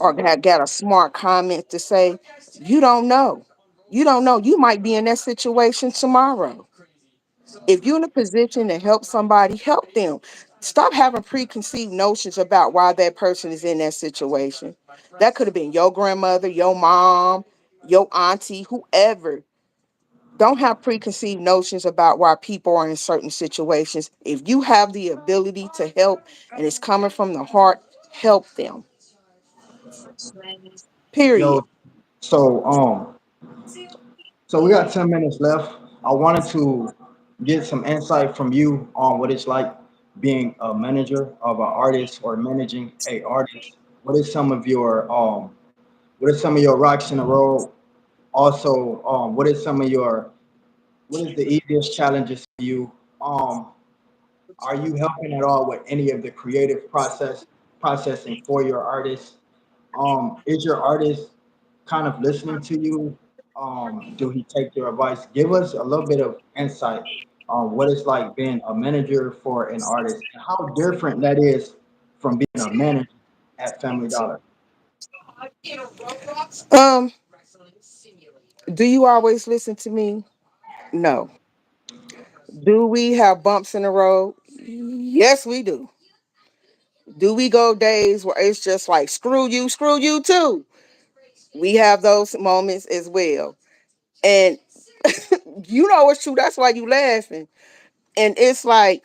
or got a smart comment to say, you don't know. You don't know. You might be in that situation tomorrow. If you're in a position to help somebody, help them. Stop having preconceived notions about why that person is in that situation. That could have been your grandmother, your mom, your auntie, whoever. Don't have preconceived notions about why people are in certain situations. If you have the ability to help and it's coming from the heart, help them. Yo, Period. so so we got 10 minutes left. I wanted to get some insight from you on what it's like being a manager of an artist or managing a artist. What is some of your what are some of your rocks in the road? Also, what is some of your what is the easiest challenges for you? Um, are you helping at all with any of the creative processing for your artists? Is your artist kind of listening to you? Do he take your advice? Give us a little bit of insight on what it's like being a manager for an artist and how different that is from being a manager at Family Dollar. Um, do you always listen to me? No. Do we have bumps in the road? Yes, we do. Do we go days where it's just like screw you too? We have those moments as well. And you know it's true. That's why you laughing. And it's like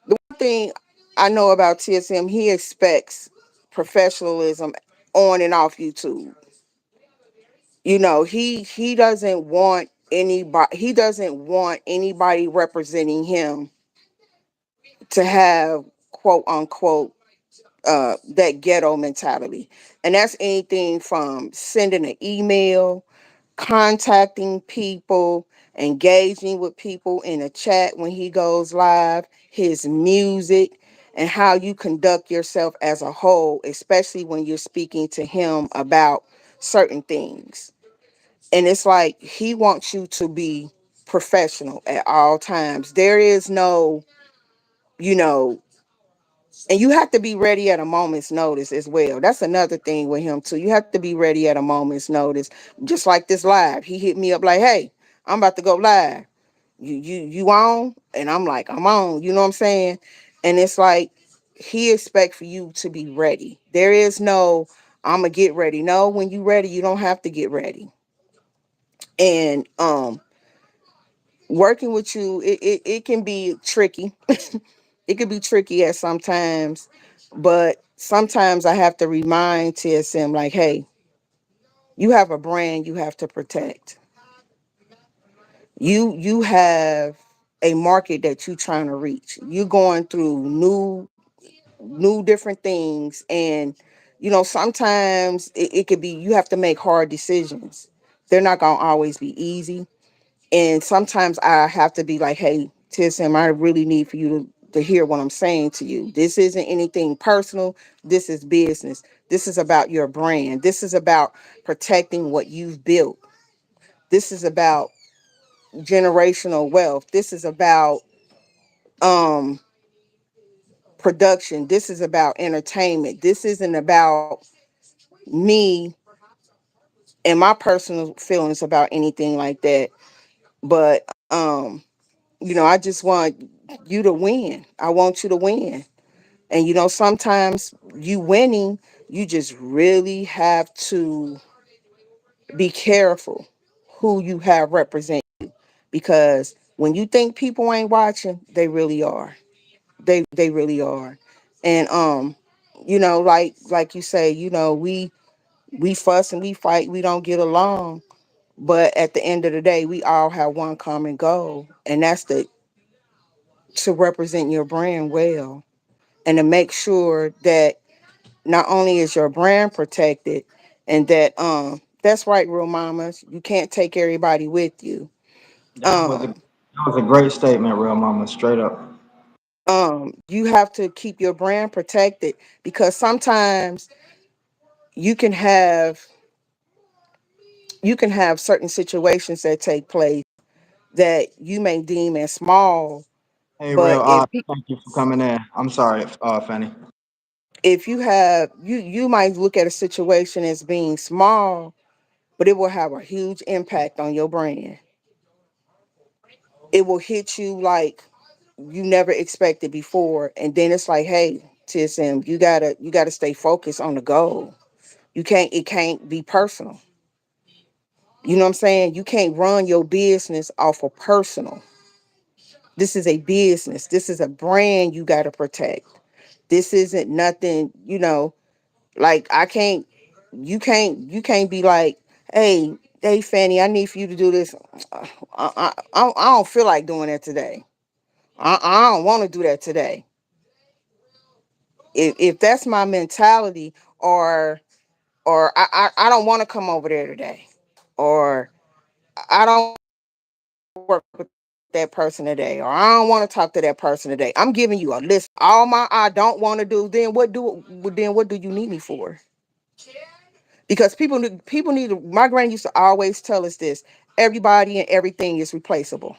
the one thing I know about TSM, he expects professionalism on and off YouTube. He doesn't want anybody representing him to have quote unquote that ghetto mentality. And that's anything from sending an email, contacting people, engaging with people in a chat when he goes live, his music, and how you conduct yourself as a whole, especially when you're speaking to him about certain things. And it's like he wants you to be professional at all times. There is no, you know, and you have to be ready at a moment's notice as well. That's another thing with him too. You have to be ready at a moment's notice. Just like this live, he hit me up like, "Hey, I'm about to go live. You on?" And I'm like, "I'm on." You know what I'm saying? And it's like he expect for you to be ready. There is no, "I'm gonna get ready." No, when you ready, you don't have to get ready. And working with you, it can be tricky. It can be tricky at sometimes, but sometimes I have to remind TSM like, hey, you have a brand you have to protect. You have a market that you're trying to reach. You're going through new different things, and sometimes it could be you have to make hard decisions. They're not gonna always be easy. And sometimes I have to be like, hey, TSM, I really need for you to hear what I'm saying to you. This isn't anything personal. This is business. This is about your brand. This is about protecting what you've built. This is about generational wealth. This is about um production. This is about entertainment. This isn't about me and my personal feelings about anything like that. But I just want you to win. I want you to win. And sometimes you winning, you just really have to be careful who you have represent you. Because when you think people ain't watching, they really are. They really are. And like you say, we fuss and we fight, we don't get along. But at the end of the day, we all have one common goal, and that's to represent your brand well and to make sure that not only is your brand protected and that that's right, real mamas, you can't take everybody with you. That was a um that was a great statement, real mama. Straight up. you have to keep your brand protected because sometimes you can have certain situations that take place that you may deem as small, Hey, real. But if Thank you for coming in. I'm sorry, Fanny. if you have you might look at a situation as being small, but it will have a huge impact on your brand. It will hit you like you never expected before, and then it's like, hey, TSM, you gotta stay focused on the goal. It can't be personal. You know what I'm saying? You can't run your business off of personal. This is a business. This is a brand you got to protect. This isn't nothing, like I can't you can't be like, hey Fanny, I need for you to do this. I don't feel like doing that today. I don't want to do that today. If that's my mentality, or I don't want to come over there today, or I don't want to work with that person today, or I don't want to talk to that person today. I'm giving you a list of all my I don't want to do. Then what do you need me for? Because people need to, my granny used to always tell us this: everybody and everything is replaceable.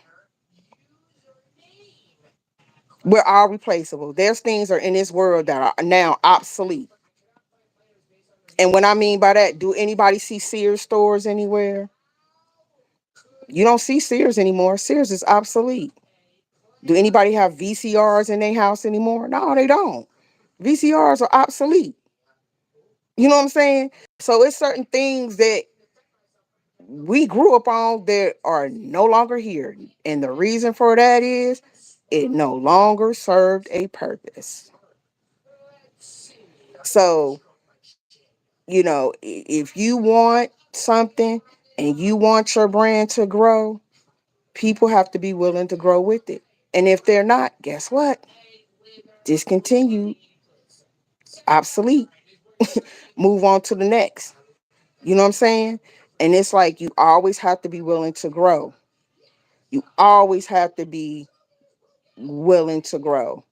We're all replaceable. There's things are in this world that are now obsolete. And what I mean by that, do anybody see Sears stores anywhere? You don't see Sears anymore. Sears is obsolete. Do anybody have VCRs in their house anymore? No, they don't. VCRs are obsolete. You know what I'm saying? So it's certain things that we grew up on that are no longer here. And the reason for that is it no longer served a purpose. So, if you want something and you want your brand to grow, people have to be willing to grow with it. And if they're not, guess what? Discontinue, obsolete, move on to the next. You know what I'm saying? And it's like you always have to be willing to grow. You always have to be willing to grow.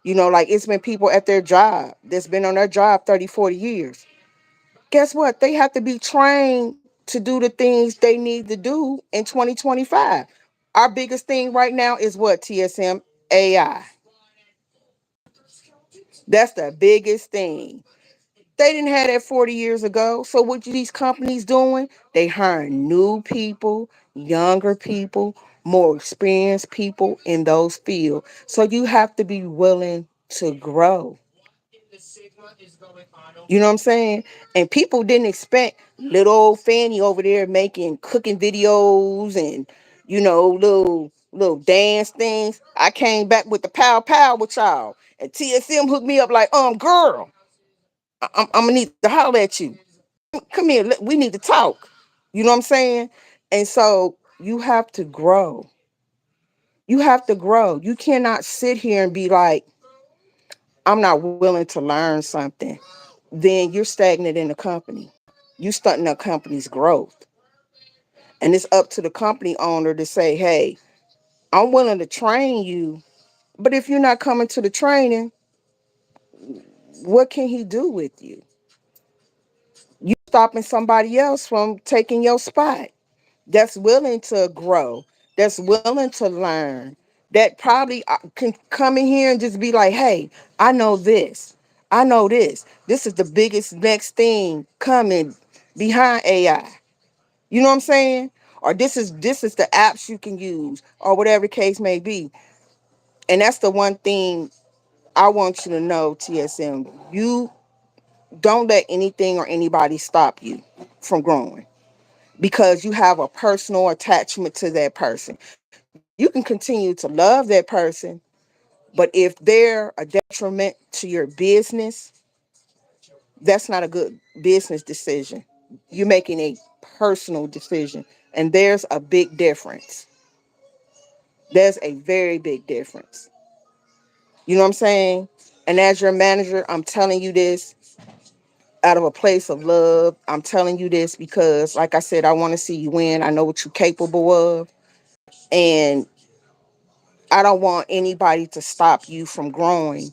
Like it's been people at their job that's been on their job 30, 40 years. Guess what? They have to be trained to do the things they need to do in 2025. Our biggest thing right now is what, TSM? AI. That's the biggest thing. They didn't have that 40 years ago. So what these companies doing? They hiring new people, younger people, more experienced people in those fields. So you have to be willing to grow. You know what I'm saying? And people didn't expect little old Fanny over there making cooking videos and little dance things. I came back with the pow pow with y'all, and TSM hooked me up like, girl, I'm gonna need to holler at you. Come here, we need to talk. You know what I'm saying? And so you have to grow. You have to grow. You cannot sit here and be like, I'm not willing to learn something. Then you're stagnant in the company. You stunting the company's growth. And it's up to the company owner to say, hey, I'm willing to train you, but if you're not coming to the training, what can he do with you? You stopping somebody else from taking your spot that's willing to grow, that's willing to learn, that probably can come in here and just be like, hey, I know this. I know this. This is the biggest next thing coming behind AI. You know what I'm saying? Or this is the apps you can use, or whatever the case may be. And that's the one thing I want you to know, TSM. You don't let anything or anybody stop you from growing because you have a personal attachment to that person. You can continue to love that person, but if they're a detriment to your business, that's not a good business decision. You're making a personal decision, and there's a big difference. There's a very big difference. You know what I'm saying? And as your manager, I'm telling you this out of a place of love. I'm telling you this because, like I said, I want to see you win. I know what you're capable of. And I don't want anybody to stop you from growing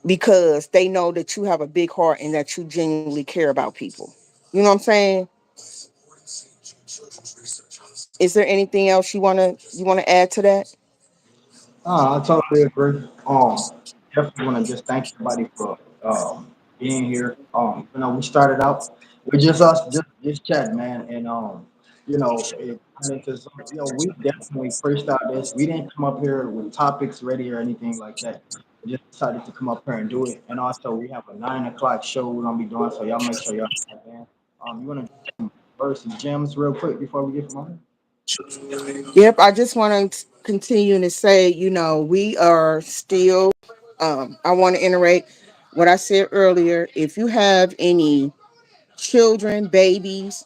because they know that you have a big heart and that you genuinely care about people. You know what I'm saying? Is there anything else you wanna add to that? I totally agree. Definitely want to just thank everybody for being here. We started out with just us, just chatting, man, and it turned into some. We definitely freestyle this. We didn't come up here with topics ready or anything like that. We just decided to come up here and do it. And also, we have a 9 o'clock show we're gonna be doing, so y'all make sure y'all tap in. You want to verse some gems real quick before we get from on Yep, I just want to continue to say, we are still, I want to iterate what I said earlier. If you have any children, babies,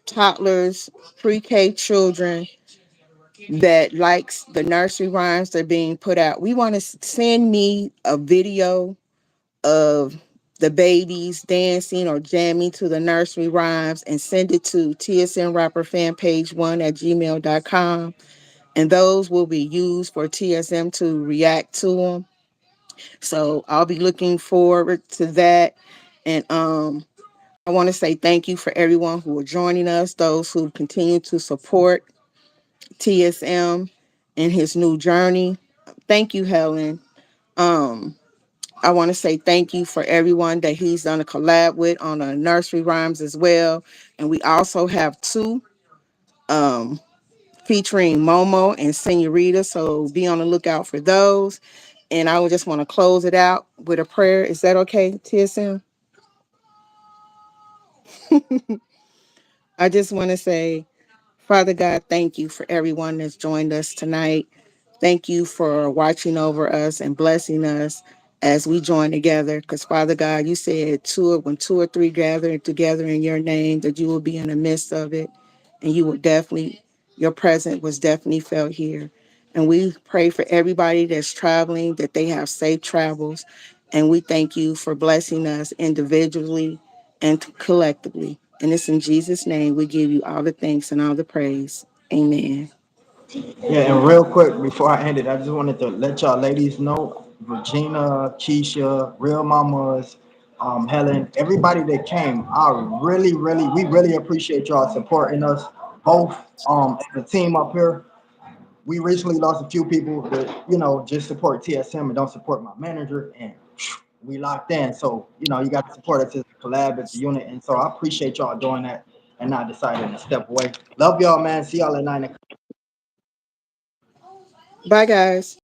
toddlers, pre-K children that likes the nursery rhymes that are being put out, we want to send me a video of the babies dancing or jamming to the nursery rhymes and send it to TSN Rapper Fan Page 1 at gmail.com. And those will be used for TSM to react to them. So I'll be looking forward to that. And I want to say thank you for everyone who are joining us, those who continue to support TSM in his new journey. Thank you, Helen. Um, I want to say thank you for everyone that he's done a collab with on the nursery rhymes as well. And we also have two um, featuring Momo and Senorita. So be on the lookout for those. And I would just want to close it out with a prayer. Is that okay, TSM? I just want to say, Father God, thank you for everyone that's joined us tonight. Thank you for watching over us and blessing us as we join together. Because, Father God, you said when two or three gather together in your name, that you will be in the midst of it. And you will definitely, your presence was definitely felt here. And we pray for everybody that's traveling, that they have safe travels. And we thank you for blessing us individually and collectively. And it's in Jesus' name we give you all the thanks and all the praise. Amen. Yeah, and real quick before I end it, I just wanted to let y'all ladies know, Regina, Keisha, Real Mamas, Helen, everybody that came, we really appreciate y'all supporting us both as a team up here. We recently lost a few people that, just support TSM and don't support my manager, and we locked in. So, you got to support us as a collab, as a unit. And so I appreciate y'all doing that and not deciding to step away. Love y'all, man. See y'all at 9 o'clock. Bye, guys.